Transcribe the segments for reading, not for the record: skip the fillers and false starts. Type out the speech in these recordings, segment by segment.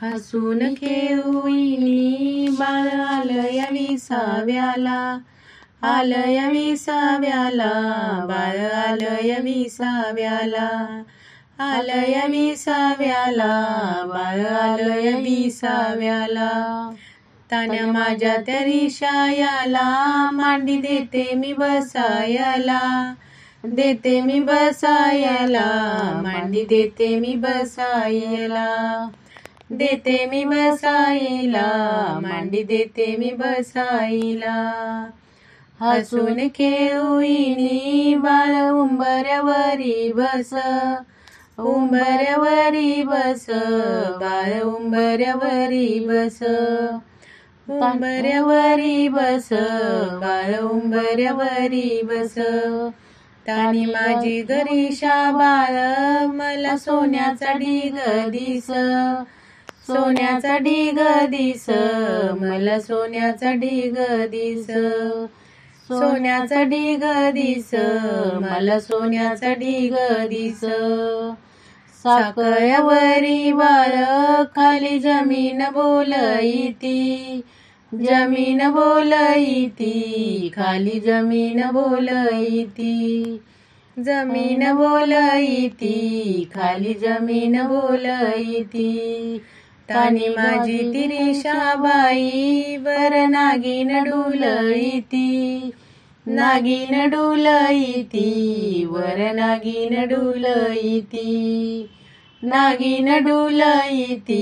हसून खेळुईनी बाळ आलया विसाव्याला, आलया विसाव्याला, बाळ आलया विसाव्याला, आलया विसाव्याला, बाळ आलया विसाव्याला. तान्या माझ्या त्या रिशायाला, मांडी देते मी बसायला, देते मी बसायला, मांडी देते मी बसायला, देते मी बसायला, मांडी देते मी बसायला. हसून खेळुईनी बाळ उंबऱ्यावरी बस, उंबऱ्यावरी बस, बाळ उंबऱ्यावरी बस, उंबऱ्यावरी बस, बाळ उंबऱ्यावरी बस. तानी माझी गरिषा बाळ मला सोन्याचा ढीग दिस, सोन्याचा ढीग दिस, मला सोन्याचा ढीग दिस, सोन्याचा ढीग दिस, मला सोन्याचा ढीग दिस. साकळ्यावरी बाळ खाली जमीन बोलईती, जमीन बोलईती, खाली जमीन बोलईती, जमीन बोलईती, खाली जमीन बोलईती. तानी माझी ती रिशाबाई वर नागिन डुलईती, नागिन डुलईती, वर नागिन डुलईती, नागिन डुलईती,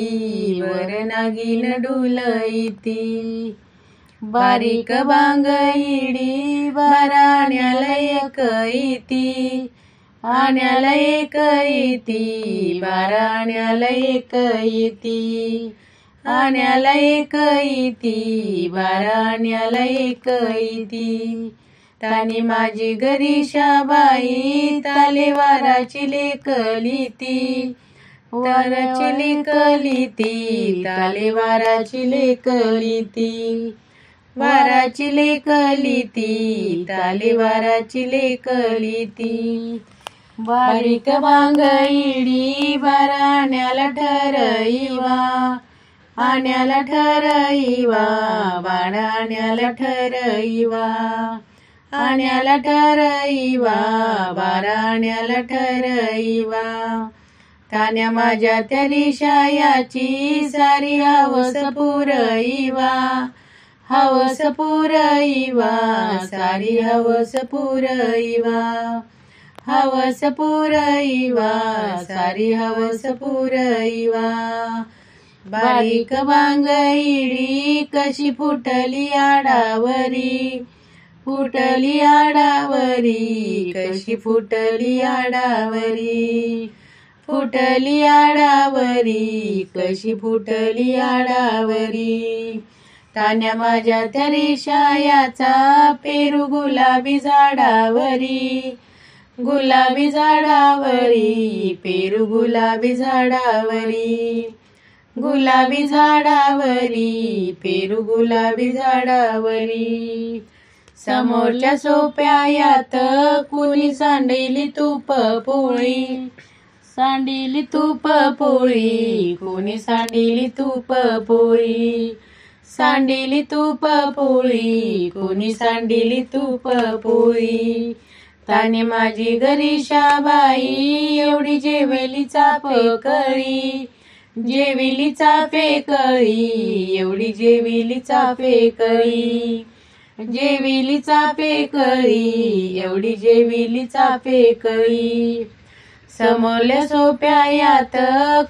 वर नागिन डुलईती. बारीक बांगईडी बाराण्याला एक येती, आण्याला एक येती, बाराण्याला एक येती, आण्याला एक येती, बाराण्याला एक येती. तानी माझी गरिषाबाई तालेवाराची लेकलीती, वाराची लेकलीती, तालेवाराची लेकलीती, वाराची लेकलीती, तालेवाराची लेकलीती. बारीक बांगईडी बाराण्याला ठरईवा, आण्याला ठरईवा, बाराण्याला ठरईवा, आण्याला ठरईवा, बाराण्याला ठरईवा. तान्या माझ्या त्या रिशायाची सारी हवस पुरईवा, हवस पुरईवा, सारी हवस पुरईवा, हवस पुरईवा, सारी हवस पुरईवा. बारीक बांगईडी कशी फुटली आडावरी, फुटली आडावरी, कशी फुटली आडावरी, फुटली आडावरी, कशी फुटली आडावरी. तान्या माझ्या त्या रिशायाचा पेरू गुलाबी झाडावरी, गुलाबी झाडावरी, पेरू गुलाबी झाडावरी, गुलाबी झाडावरी, पेरू गुलाबी झाडावरी. समोरच्या सोप्यायात कुणी सांडिली तूप पोळी, सांडिली तूप पोळी, कुणी सांडिली तूप पोळी, सांडिली तूप पोळी, कुणी सांडिली तूप पोळी. ताने माझी गरिषाबाई एवढी जेवेली चाफेकळी, जेविली चाफेकळी, एवढी जेविली चाफेकळी, जेविली चाफेकळी, एवढी जेविली चाफेकळी. समोरल्या सोप्यायात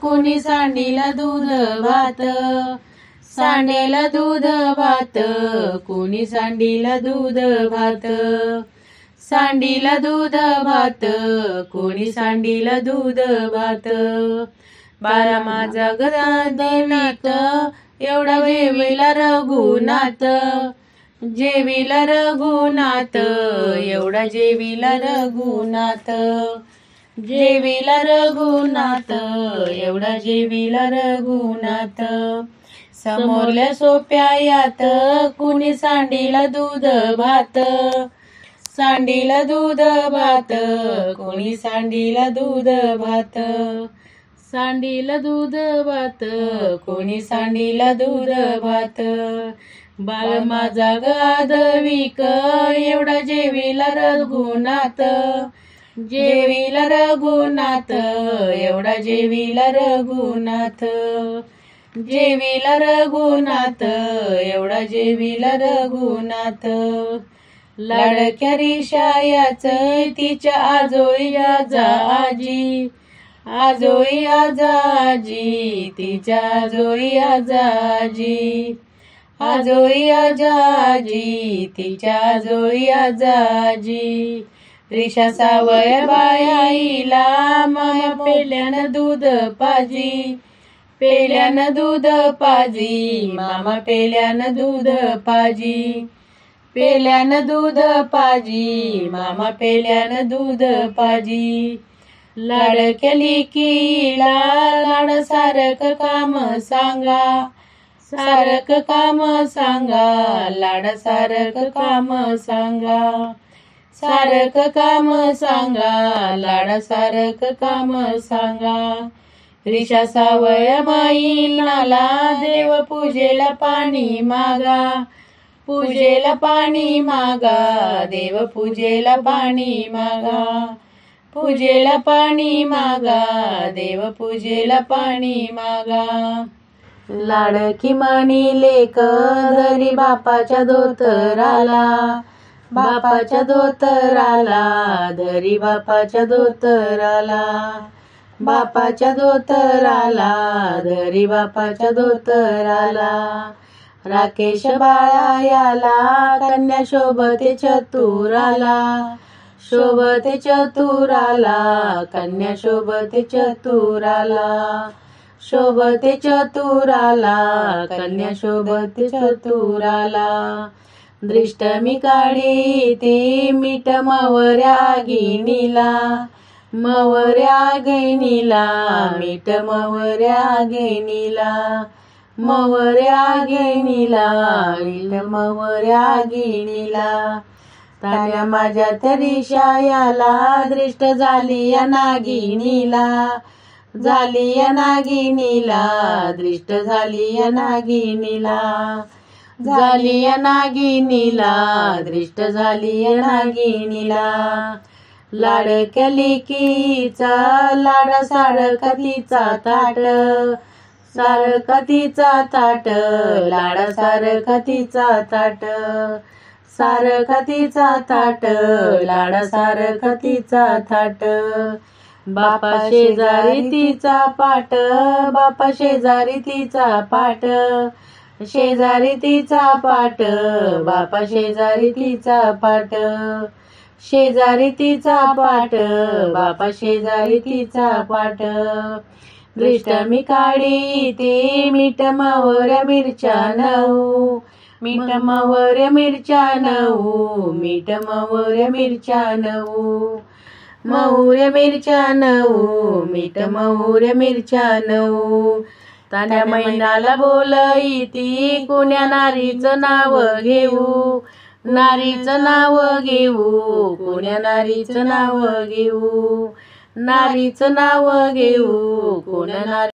कुणी सांडिला दूध भात, सांडेला दूध भात, कुणी सांडिला दूध भात, सांडिला दूध भात, कोणी सांडिला दूध भात. बाळा माझा गदादेनाथ एवढा जेविला रघुनाथ, जेविला रघुनाथ, एवढा जेविला रघुनाथ, जेविला रघुनाथ, एवढा जेविला रघुनाथ. समोरल्या सोप्यायात कुणी सांडिला दूध भात, सांडिला दूध भात, कोणी सांडिला दूध भात, सांडील दूध भात, कोणी सांडील दूध भात. बाळ माझा गाधविक, एवढा जेविला रघुनाथ. जेविला रघुनाथ, एवढा जेविला रघुनाथ. जेविला रघुनाथ, एवढा जेविला रघुनाथ. लाडक्या रिशायाच तिच्या आजोळी आजी. आजोळी आजी, तिच्या आजोळी आजी. आजोळी आजी, तिच्या आजोळी आजी. रिशा सावय बायाईला माया पेल्यानं दूध पाजी. पेल्यानं दूध पाजी, मामा पेल्यानं दूध पाजी. पेल्यानं दूध पाजी, मामा पेल्यानं दूध पाजी. लाडक्या लेकीला लाड सारक काम सांगा. सारक काम सांगा, लाड सारक काम सांगा. सारक काम सांगा, लाड सारक काम सांगा. रिशा सावय माईनाला देव पूजेला पाणी मागा. पूजेला पाणी मागा, देव पूजेला पाणी मागा. पूजेला पाणी मागा, देव पूजेला पाणी मागा. लाडकी मणी लेक धरी बापाच्या धोतराला. बापाच्या धोतराला, धरी बापाच्या धोतराला. बापाच्या धोतराला, धरी बापाच्या धोतराला. राकेश बाळा याला कन्या शोभते चतुराला. शोभते चतुराला, कन्या शोभते चतुराला. शोभते चतुराला, कन्या शोभते चतुराला. दृष्ट मी काढी ते मीठ मवऱ्या गिनीला. मवऱ्या गिनीला, मीठ मवऱ्या गिनीला. मवऱ्या गिनीला, मीठ मवऱ्या गिनीला. तान्या माझ्या तरी शायाला दृष्ट झाली या नागिनीला. झाली या नागिनीला, दृष्ट झाली या नागिनीला. झाली या नागिनीला, दृष्ट झाली या नागिनीला. लाडक्या लेकीचा लाड सारखा तिचा ताट. सारखा तिचा ताट, लाड सारखा तिचा ताट. सारखा तिचा ताट, लाड सारखा तिचा थाट. बापा शेजारी तिचा पाट, बापा शेजारी तिचा पाट. शेजारी तिचा पाट, बापा शेजारी तिचा पाट. शेजारी तिचा पाट, बापा शेजारी तिचा पाट. दृष्ट मी काढी ते मीठ मवऱ्या मिरच्या नऊ. मीठ मवऱ्या मिरच्या नऊ, मीठ मवऱ्या मिरच्या नऊ. महुऱ्या मिरच्या नऊ, मीठ महुऱ्या मिरच्या नऊ. तान्या मैनाला बोलईती कुण्या नारीचं नाव घेऊ. नारीचं नाव घेऊ, कुण्या नारीचं नाव घेऊ. नारीचं नाव घेऊ, कुण्या नारी